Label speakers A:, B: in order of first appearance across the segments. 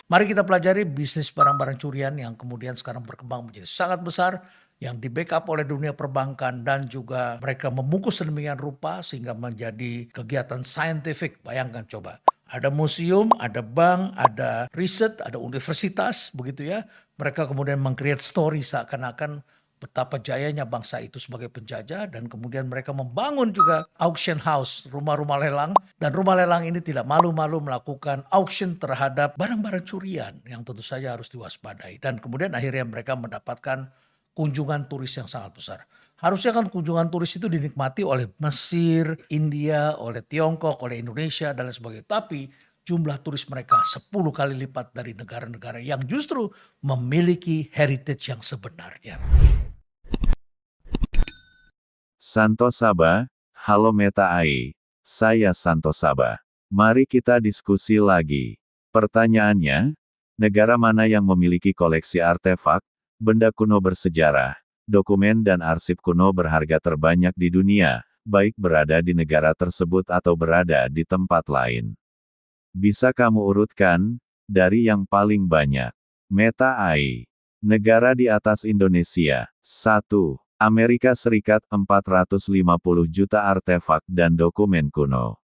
A: Mari kita pelajari bisnis barang-barang curian yang kemudian sekarang berkembang menjadi sangat besar, yang di-backup oleh dunia perbankan dan juga mereka membungkus sedemikian rupa sehingga menjadi kegiatan saintifik. Bayangkan coba, ada museum, ada bank, ada riset, ada universitas, begitu ya. Mereka kemudian meng-create story seakan-akan betapa jayanya bangsa itu sebagai penjajah, dan kemudian mereka membangun juga auction house, rumah-rumah lelang, dan rumah lelang ini tidak malu-malu melakukan auction terhadap barang-barang curian yang tentu saja harus diwaspadai, dan kemudian akhirnya mereka mendapatkan kunjungan turis yang sangat besar. Harusnya kan kunjungan turis itu dinikmati oleh Mesir, India, oleh Tiongkok, oleh Indonesia dan lain sebagainya. Tapi jumlah turis mereka 10 kali lipat dari negara-negara yang justru memiliki heritage yang sebenarnya.
B: Santo Saba, halo Meta AI, saya Santo Saba. Mari kita diskusi lagi. Pertanyaannya, negara mana yang memiliki koleksi artefak, benda kuno bersejarah, dokumen dan arsip kuno berharga terbanyak di dunia, baik berada di negara tersebut atau berada di tempat lain? Bisa kamu urutkan, dari yang paling banyak. Meta AI. Negara di atas Indonesia. 1. Amerika Serikat 450 juta artefak dan dokumen kuno.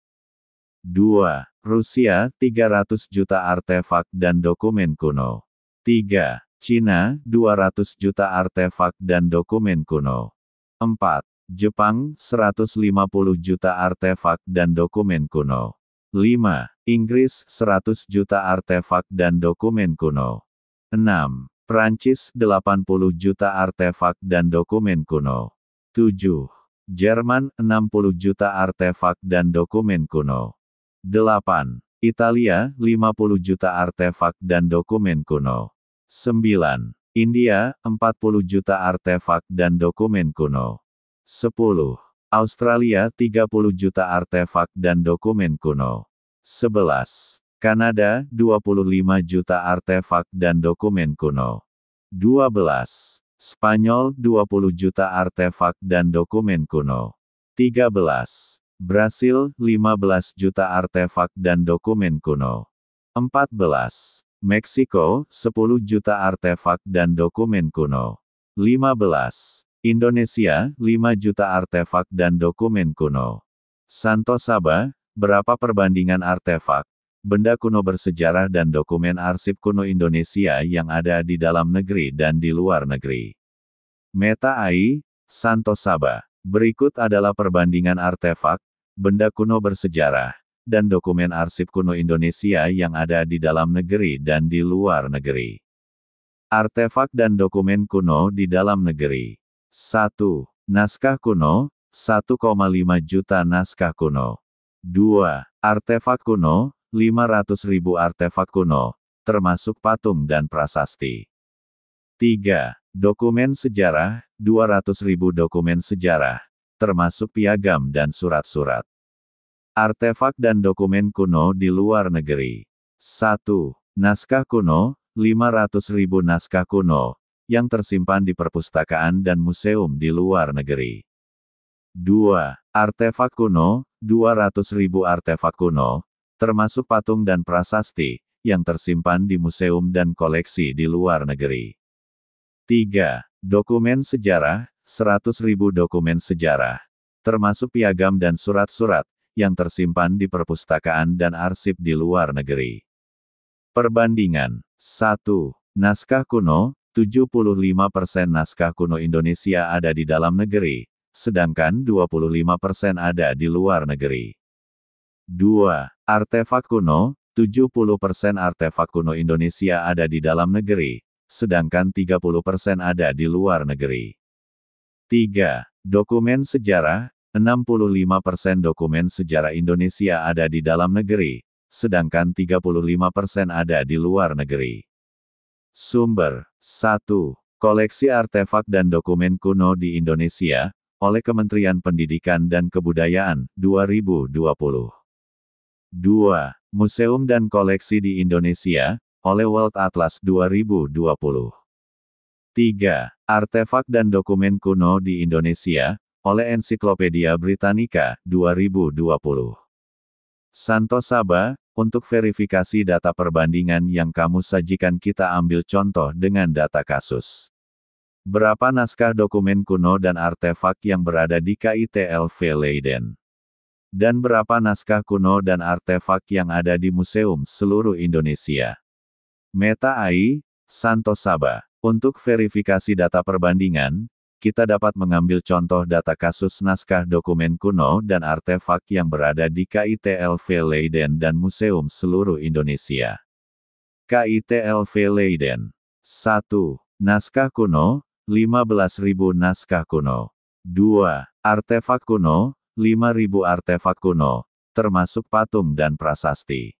B: 2. Rusia 300 juta artefak dan dokumen kuno. 3. Cina 200 juta artefak dan dokumen kuno. 4. Jepang 150 juta artefak dan dokumen kuno. 5. Inggris 100 juta artefak dan dokumen kuno. 6. Prancis 80 juta artefak dan dokumen kuno. 7. Jerman 60 juta artefak dan dokumen kuno. 8. Italia 50 juta artefak dan dokumen kuno. 9. India 40 juta artefak dan dokumen kuno. 10. Australia 30 juta artefak dan dokumen kuno. 11. Kanada 25 juta artefak dan dokumen kuno. 12. Spanyol 20 juta artefak dan dokumen kuno. 13. Brasil 15 juta artefak dan dokumen kuno. 14. Meksiko 10 juta artefak dan dokumen kuno. 15. Indonesia 5 juta artefak dan dokumen kuno. Santo Saba, berapa perbandingan artefak, benda kuno bersejarah dan dokumen arsip kuno Indonesia yang ada di dalam negeri dan di luar negeri? Meta AI, Santo Saba. Berikut adalah perbandingan artefak, benda kuno bersejarah, dan dokumen arsip kuno Indonesia yang ada di dalam negeri dan di luar negeri. Artefak dan dokumen kuno di dalam negeri. 1. Naskah kuno, 1,5 juta naskah kuno. 2. Artefak kuno, 500.000 artefak kuno, termasuk patung dan prasasti. 3. Dokumen sejarah, 200.000 dokumen sejarah, termasuk piagam dan surat-surat. Artefak dan dokumen kuno di luar negeri. 1. Naskah kuno, 500.000 naskah kuno, yang tersimpan di perpustakaan dan museum di luar negeri. 2. Artefak kuno, 200.000 artefak kuno, termasuk patung dan prasasti, yang tersimpan di museum dan koleksi di luar negeri. 3. Dokumen sejarah, 100.000 dokumen sejarah, termasuk piagam dan surat-surat, yang tersimpan di perpustakaan dan arsip di luar negeri. Perbandingan. 1. Naskah kuno, 75% naskah kuno Indonesia ada di dalam negeri, sedangkan 25% ada di luar negeri. 2. Artefak kuno, 70% artefak kuno Indonesia ada di dalam negeri, sedangkan 30% ada di luar negeri. 3. Dokumen sejarah, 65% dokumen sejarah Indonesia ada di dalam negeri, sedangkan 35% ada di luar negeri. Sumber. 1. Koleksi artefak dan dokumen kuno di Indonesia, oleh Kementerian Pendidikan dan Kebudayaan, 2020. 2. Museum dan Koleksi di Indonesia, oleh World Atlas 2020. 3. Artefak dan dokumen kuno di Indonesia, oleh Ensiklopedia Britannica, 2020. Santo Saba, Untuk verifikasi data perbandingan yang kamu sajikan kita ambil contoh dengan data kasus. Berapa naskah dokumen kuno dan artefak yang berada di KITLV Leiden? Dan berapa naskah kuno dan artefak yang ada di museum seluruh Indonesia? Meta AI, Santo Saba. Untuk verifikasi data perbandingan, kita dapat mengambil contoh data kasus naskah dokumen kuno dan artefak yang berada di KITLV Leiden dan museum seluruh Indonesia. KITLV Leiden. 1. Naskah kuno, 15.000 naskah kuno. 2. Artefak kuno, 5.000 artefak kuno, termasuk patung dan prasasti.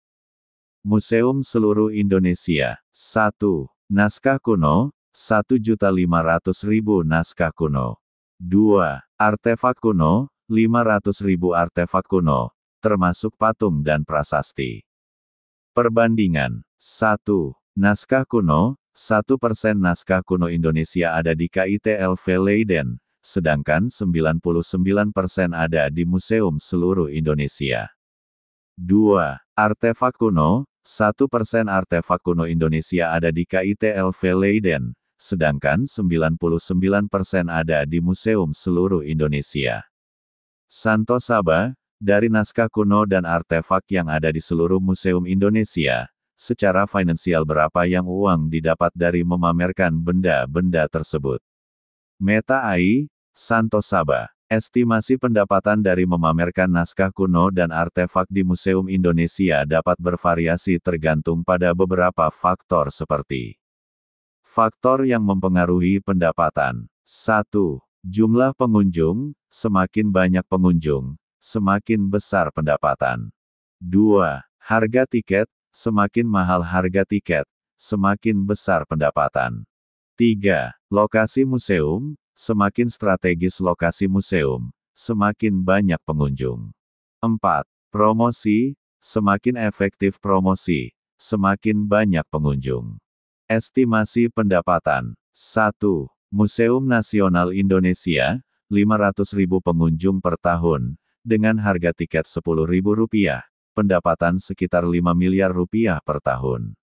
B: Museum seluruh Indonesia. 1. Naskah kuno, 1.500.000 naskah kuno. 2. Artefak kuno, 500.000 artefak kuno, termasuk patung dan prasasti. Perbandingan. 1. Naskah kuno, 1% naskah kuno Indonesia ada di KITLV Leiden, sedangkan 99% ada di museum seluruh Indonesia. 2. Artefak kuno, 1% artefak kuno Indonesia ada di KITLV Leiden, sedangkan 99% ada di museum seluruh Indonesia. Santo Saba, dari naskah kuno dan artefak yang ada di seluruh museum Indonesia, secara finansial berapa yang uang didapat dari memamerkan benda-benda tersebut? Meta AI, Santo Saba. Estimasi pendapatan dari memamerkan naskah kuno dan artefak di Museum Indonesia dapat bervariasi tergantung pada beberapa faktor seperti faktor yang mempengaruhi pendapatan. 1. Jumlah pengunjung, semakin banyak pengunjung, semakin besar pendapatan. 2. Harga tiket, semakin mahal harga tiket, semakin besar pendapatan. 3. Lokasi museum, semakin strategis lokasi museum, semakin banyak pengunjung. 4. Promosi, semakin efektif promosi, semakin banyak pengunjung. Estimasi pendapatan. 1. Museum Nasional Indonesia, 500.000 pengunjung per tahun, dengan harga tiket Rp10.000, pendapatan sekitar Rp5 miliar per tahun.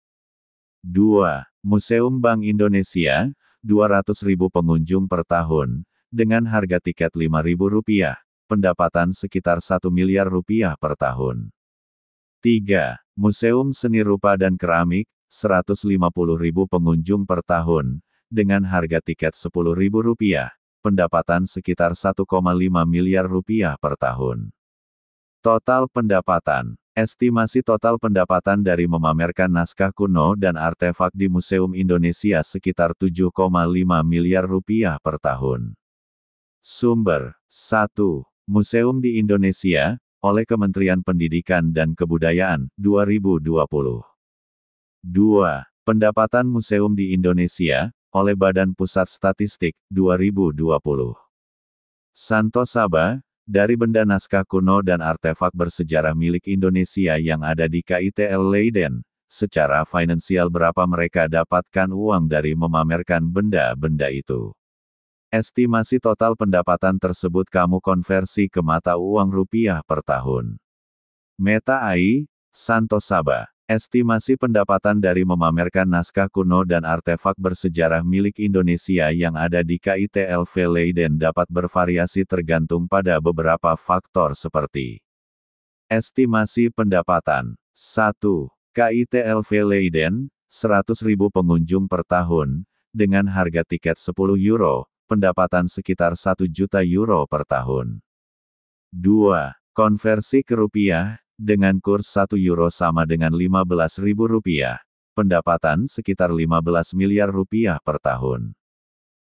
B: 2. Museum Bank Indonesia, 200.000 pengunjung per tahun, dengan harga tiket Rp5.000, pendapatan sekitar Rp1 miliar per tahun. 3. Museum Seni Rupa dan Keramik, 150.000 pengunjung per tahun, dengan harga tiket Rp10.000, pendapatan sekitar Rp1,5 miliar per tahun. Total pendapatan. Estimasi total pendapatan dari memamerkan naskah kuno dan artefak di Museum Indonesia sekitar Rp7,5 miliar per tahun. Sumber. 1. Museum di Indonesia, oleh Kementerian Pendidikan dan Kebudayaan, 2020. 2. Pendapatan Museum di Indonesia, oleh Badan Pusat Statistik, 2020. Santo Saba, dari benda naskah kuno dan artefak bersejarah milik Indonesia yang ada di KITL Leiden, secara finansial berapa mereka dapatkan uang dari memamerkan benda-benda itu? Estimasi total pendapatan tersebut kamu konversi ke mata uang rupiah per tahun. Meta AI, Santo Saba. Estimasi pendapatan dari memamerkan naskah kuno dan artefak bersejarah milik Indonesia yang ada di KITLV Leiden dapat bervariasi tergantung pada beberapa faktor seperti estimasi pendapatan. 1. KITLV Leiden, 100.000 pengunjung per tahun, dengan harga tiket €10, pendapatan sekitar €1 juta per tahun. 2. Konversi ke rupiah, dengan kurs €1 sama dengan Rp15.000, pendapatan sekitar Rp15 miliar per tahun.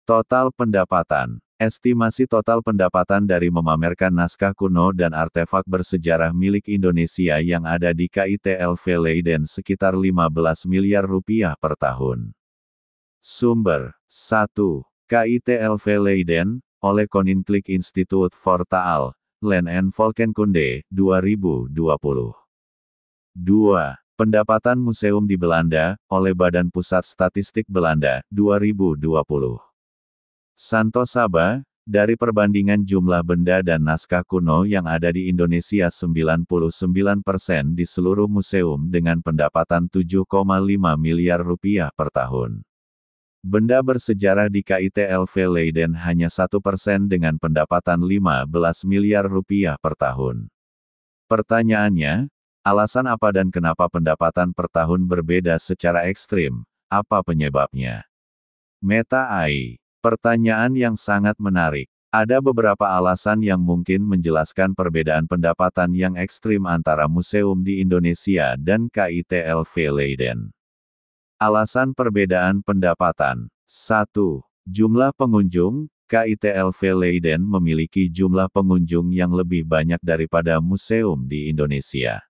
B: Total pendapatan. Estimasi total pendapatan dari memamerkan naskah kuno dan artefak bersejarah milik Indonesia yang ada di KITLV Leiden sekitar Rp15 miliar per tahun. Sumber. 1. KITLV Leiden, oleh Koninklijk Instituut voor Taal, Land and Volkenkunde, 2020. 2. Pendapatan Museum di Belanda, oleh Badan Pusat Statistik Belanda, 2020. Santo Saba, Dari perbandingan jumlah benda dan naskah kuno yang ada di Indonesia 99% di seluruh museum dengan pendapatan 7,5 miliar rupiah per tahun. Benda bersejarah di KITLV Leiden hanya 1% dengan pendapatan 15 miliar rupiah per tahun. Pertanyaannya, alasan apa dan kenapa pendapatan per tahun berbeda secara ekstrim? Apa penyebabnya? Meta AI. Pertanyaan yang sangat menarik. Ada beberapa alasan yang mungkin menjelaskan perbedaan pendapatan yang ekstrim antara museum di Indonesia dan KITLV Leiden. Alasan perbedaan pendapatan. 1. Jumlah pengunjung. KITLV Leiden memiliki jumlah pengunjung yang lebih banyak daripada museum di Indonesia.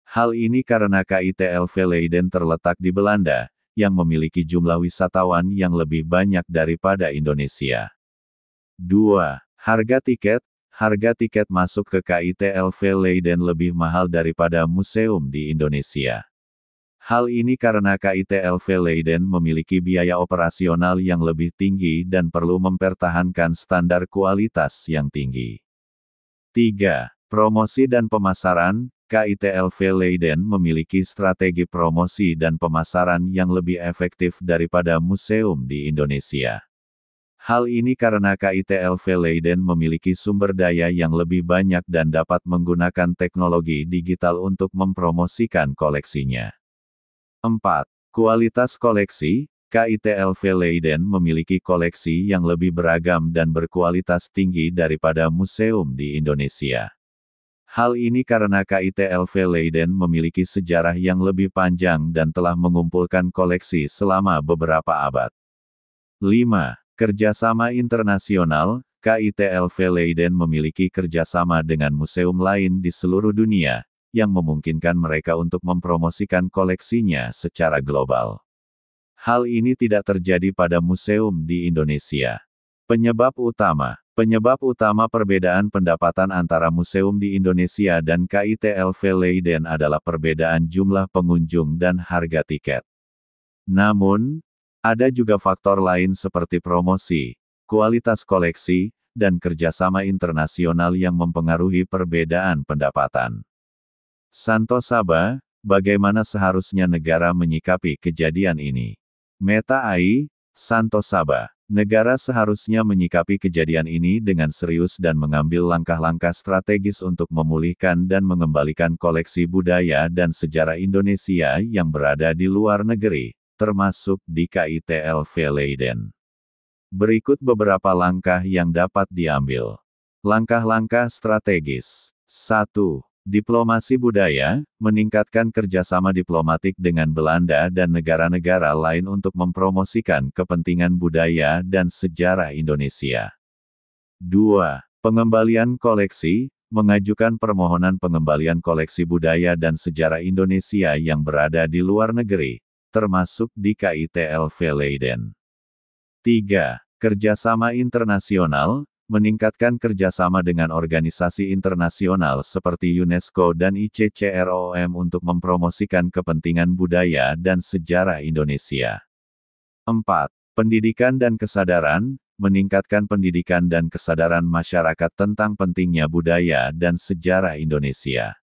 B: Hal ini karena KITLV Leiden terletak di Belanda, yang memiliki jumlah wisatawan yang lebih banyak daripada Indonesia. 2. Harga tiket. Harga tiket masuk ke KITLV Leiden lebih mahal daripada museum di Indonesia. Hal ini karena KITLV Leiden memiliki biaya operasional yang lebih tinggi dan perlu mempertahankan standar kualitas yang tinggi. 3. Promosi dan pemasaran. KITLV Leiden memiliki strategi promosi dan pemasaran yang lebih efektif daripada museum di Indonesia. Hal ini karena KITLV Leiden memiliki sumber daya yang lebih banyak dan dapat menggunakan teknologi digital untuk mempromosikan koleksinya. 4. Kualitas koleksi. KITLV Leiden memiliki koleksi yang lebih beragam dan berkualitas tinggi daripada museum di Indonesia. Hal ini karena KITLV Leiden memiliki sejarah yang lebih panjang dan telah mengumpulkan koleksi selama beberapa abad. 5. Kerjasama internasional. KITLV Leiden memiliki kerjasama dengan museum lain di seluruh dunia, yang memungkinkan mereka untuk mempromosikan koleksinya secara global. Hal ini tidak terjadi pada museum di Indonesia. Penyebab utama. Penyebab utama perbedaan pendapatan antara museum di Indonesia dan KITLV Leiden adalah perbedaan jumlah pengunjung dan harga tiket. Namun, ada juga faktor lain seperti promosi, kualitas koleksi, dan kerjasama internasional yang mempengaruhi perbedaan pendapatan. Santo Saba, bagaimana seharusnya negara menyikapi kejadian ini? Meta AI, Santo Saba. Negara seharusnya menyikapi kejadian ini dengan serius dan mengambil langkah-langkah strategis untuk memulihkan dan mengembalikan koleksi budaya dan sejarah Indonesia yang berada di luar negeri, termasuk di KITLV Leiden. Berikut beberapa langkah yang dapat diambil. Langkah-langkah strategis. 1. Diplomasi budaya, meningkatkan kerjasama diplomatik dengan Belanda dan negara-negara lain untuk mempromosikan kepentingan budaya dan sejarah Indonesia. 2. Pengembalian koleksi, mengajukan permohonan pengembalian koleksi budaya dan sejarah Indonesia yang berada di luar negeri, termasuk di KITLV Leiden. 3. Kerjasama internasional, meningkatkan kerjasama dengan organisasi internasional seperti UNESCO dan ICCROM untuk mempromosikan kepentingan budaya dan sejarah Indonesia. 4. Pendidikan dan kesadaran, meningkatkan pendidikan dan kesadaran masyarakat tentang pentingnya budaya dan sejarah Indonesia.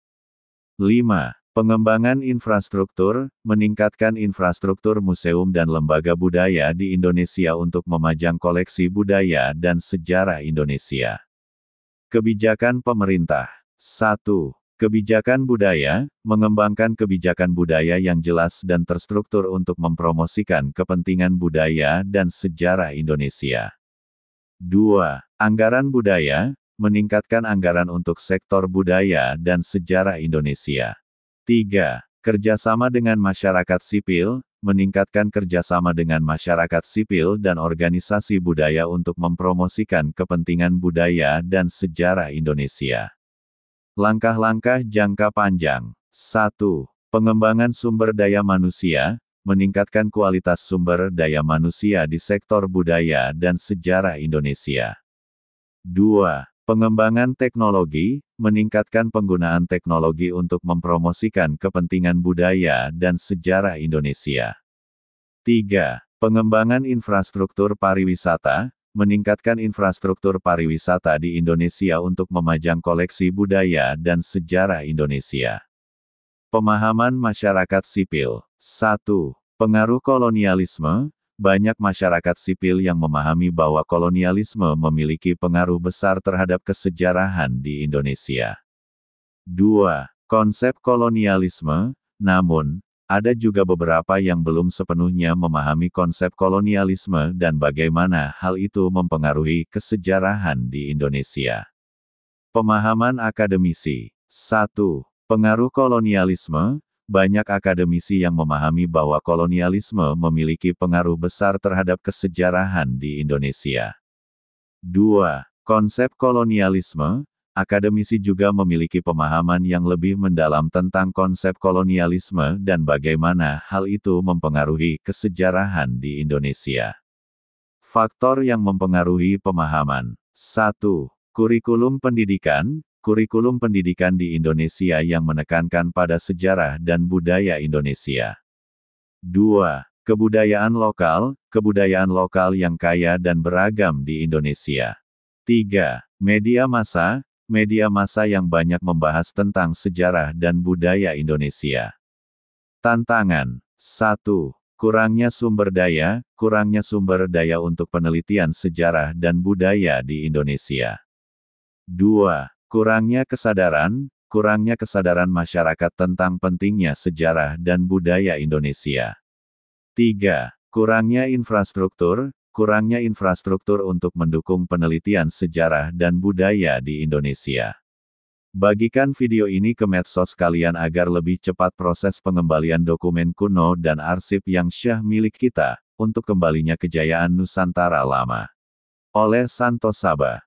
B: 5. Pengembangan infrastruktur, meningkatkan infrastruktur museum dan lembaga budaya di Indonesia untuk memajang koleksi budaya dan sejarah Indonesia. Kebijakan pemerintah. 1. Kebijakan budaya, mengembangkan kebijakan budaya yang jelas dan terstruktur untuk mempromosikan kepentingan budaya dan sejarah Indonesia. 2. Anggaran budaya, meningkatkan anggaran untuk sektor budaya dan sejarah Indonesia. 3. Kerjasama dengan masyarakat sipil, meningkatkan kerjasama dengan masyarakat sipil dan organisasi budaya untuk mempromosikan kepentingan budaya dan sejarah Indonesia. Langkah-langkah jangka panjang. 1. Pengembangan sumber daya manusia, meningkatkan kualitas sumber daya manusia di sektor budaya dan sejarah Indonesia. 2. Pengembangan teknologi, meningkatkan penggunaan teknologi untuk mempromosikan kepentingan budaya dan sejarah Indonesia. 3. Pengembangan infrastruktur pariwisata, meningkatkan infrastruktur pariwisata di Indonesia untuk memajang koleksi budaya dan sejarah Indonesia. Pemahaman masyarakat sipil. 1. Pengaruh kolonialisme. Banyak masyarakat sipil yang memahami bahwa kolonialisme memiliki pengaruh besar terhadap kesejarahan di Indonesia. 2. Konsep kolonialisme. Namun, ada juga beberapa yang belum sepenuhnya memahami konsep kolonialisme dan bagaimana hal itu mempengaruhi kesejarahan di Indonesia. Pemahaman akademisi. 1. Pengaruh kolonialisme. Banyak akademisi yang memahami bahwa kolonialisme memiliki pengaruh besar terhadap kesejarahan di Indonesia. 2. Konsep kolonialisme. Akademisi juga memiliki pemahaman yang lebih mendalam tentang konsep kolonialisme dan bagaimana hal itu mempengaruhi kesejarahan di Indonesia. Faktor yang mempengaruhi pemahaman. 1. Kurikulum pendidikan. Kurikulum pendidikan di Indonesia yang menekankan pada sejarah dan budaya Indonesia. 2. Kebudayaan lokal yang kaya dan beragam di Indonesia. 3. Media massa yang banyak membahas tentang sejarah dan budaya Indonesia. Tantangan. 1. Kurangnya sumber daya untuk penelitian sejarah dan budaya di Indonesia. 2. Kurangnya kesadaran masyarakat tentang pentingnya sejarah dan budaya Indonesia. 3. Kurangnya infrastruktur untuk mendukung penelitian sejarah dan budaya di Indonesia. Bagikan video ini ke medsos kalian agar lebih cepat proses pengembalian dokumen kuno dan arsip yang syah milik kita, untuk kembalinya kejayaan Nusantara lama. Oleh Santosaba.